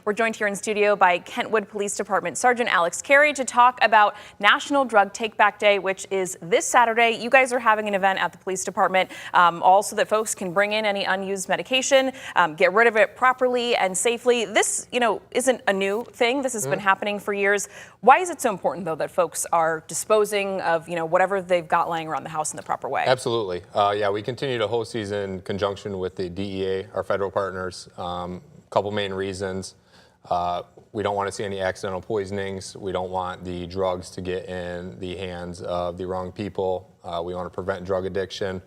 We're joined here in studio by Kentwood Police Department Sergeant Alex Carey to talk about National Drug Take Back Day, which is this Saturday. You guys are having an event at the police department also that folks can bring in any unused medication, get rid of it properly and safely. This, isn't a new thing. This has been happening for years. Why is it so important, though, that folks are disposing of, whatever they've got laying around the house in the proper way? Absolutely. We continue to host these in conjunction with the DEA, our federal partners. Couple main reasons. We don't want to see any accidental poisonings. We don't want the drugs to get in the hands of the wrong people. We want to prevent drug addiction.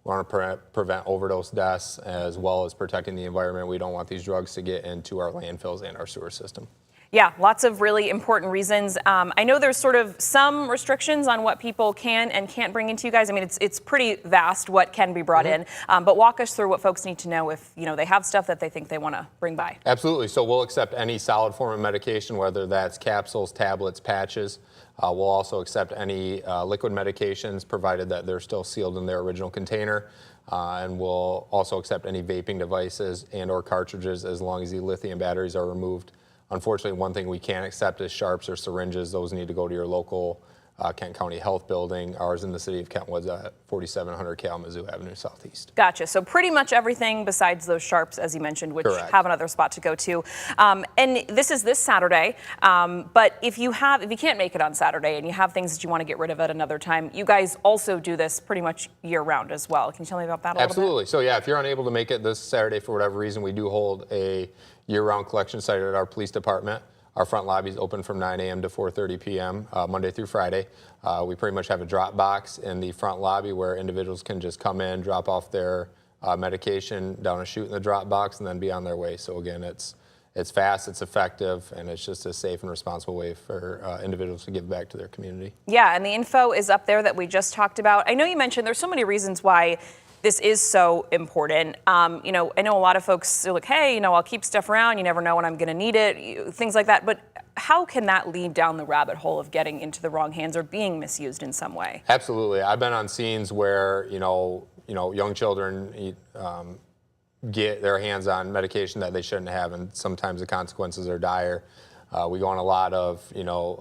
We want to prevent overdose deaths, as well as protecting the environment. We don't want these drugs to get into our landfills and our sewer system. Yeah, lots of really important reasons. I know there's sort of some restrictions on what people can and can't bring into you guys. I mean, it's pretty vast what can be brought in, but walk us through what folks need to know if, they have stuff that they think they want to bring by. Absolutely. So we'll accept any solid form of medication, whether that's capsules, tablets, patches. We'll also accept any liquid medications, provided that they're still sealed in their original container. And we'll also accept any vaping devices and or cartridges, as long as the lithium batteries are removed. Unfortunately, one thing we can't accept is sharps or syringes. Those need to go to your local Kent County Health Building. Ours in the city of Kentwood's at 4700 Kalamazoo Avenue Southeast. Gotcha. So pretty much everything besides those sharps, as you mentioned, which Correct. Have another spot to go to. And this is this Saturday. But if you can't make it on Saturday and you have things that you want to get rid of at another time, you guys also do this pretty much year round as well. Can you tell me about that a little bit? Absolutely. So yeah, if you're unable to make it this Saturday for whatever reason, we do hold a year-round collection site at our police department. Our front lobby is open from 9 a.m. to 4:30 p.m. Monday through Friday. We pretty much have a drop box in the front lobby where individuals can just come in, drop off their medication down a chute in the drop box, and then be on their way. So again, it's fast, it's effective, and it's just a safe and responsible way for individuals to give back to their community. Yeah, and the info is up there that we just talked about. I know you mentioned there's so many reasons why this is so important. I know a lot of folks are like, hey, I'll keep stuff around. You never know when I'm going to need it, things like that. But how can that lead down the rabbit hole of getting into the wrong hands or being misused in some way? Absolutely. I've been on scenes where, young children get their hands on medication that they shouldn't have, and sometimes the consequences are dire. We go on a lot of,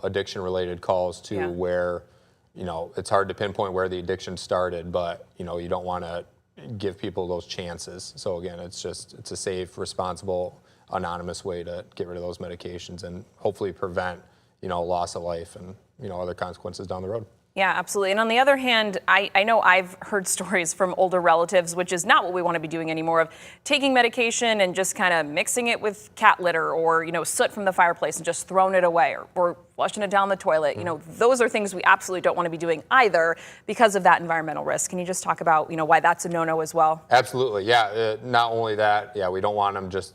addiction-related calls too, where it's hard to pinpoint where the addiction started, but, you don't want to give people those chances. So again, it's a safe, responsible, anonymous way to get rid of those medications and hopefully prevent, loss of life and, other consequences down the road. Yeah, absolutely. And on the other hand, I know I've heard stories from older relatives, which is not what we want to be doing anymore, of taking medication and just kind of mixing it with cat litter or, soot from the fireplace and just throwing it away or flushing it down the toilet. Those are things we absolutely don't want to be doing either because of that environmental risk. Can you just talk about, why that's a no-no as well? Absolutely. Yeah. Not only that, we don't want them just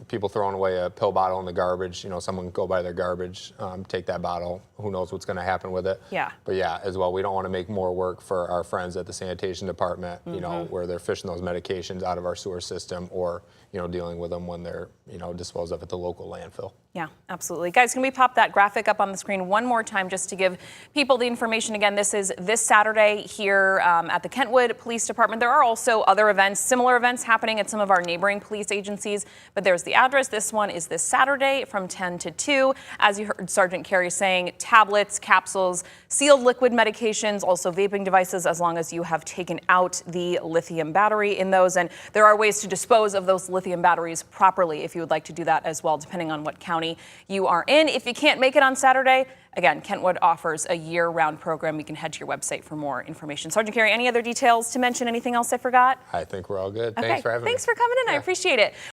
people throwing away a pill bottle in the garbage. Someone can go by their garbage, take that bottle. Who knows what's going to happen with it? Yeah. But yeah, as well, we don't want to make more work for our friends at the sanitation department, where they're fishing those medications out of our sewer system or, dealing with them when they're, disposed of at the local landfill. Yeah, absolutely. Guys, can we pop that graphic up on the screen one more time just to give people the information again? This is this Saturday here at the Kentwood Police Department. There are also other events, similar events happening at some of our neighboring police agencies, but there's the address. This one is this Saturday from 10 to 2. As you heard Sergeant Carey saying, tablets, capsules, sealed liquid medications, also vaping devices, as long as you have taken out the lithium battery in those. And there are ways to dispose of those lithium batteries properly if you would like to do that as well, depending on what county you are in. If you can't make it on Saturday, again, Kentwood offers a year-round program. You can head to your website for more information. Sergeant Carey, any other details to mention? Anything else I forgot? I think we're all good. Okay. Thanks for having me. Thanks for coming in. I appreciate it.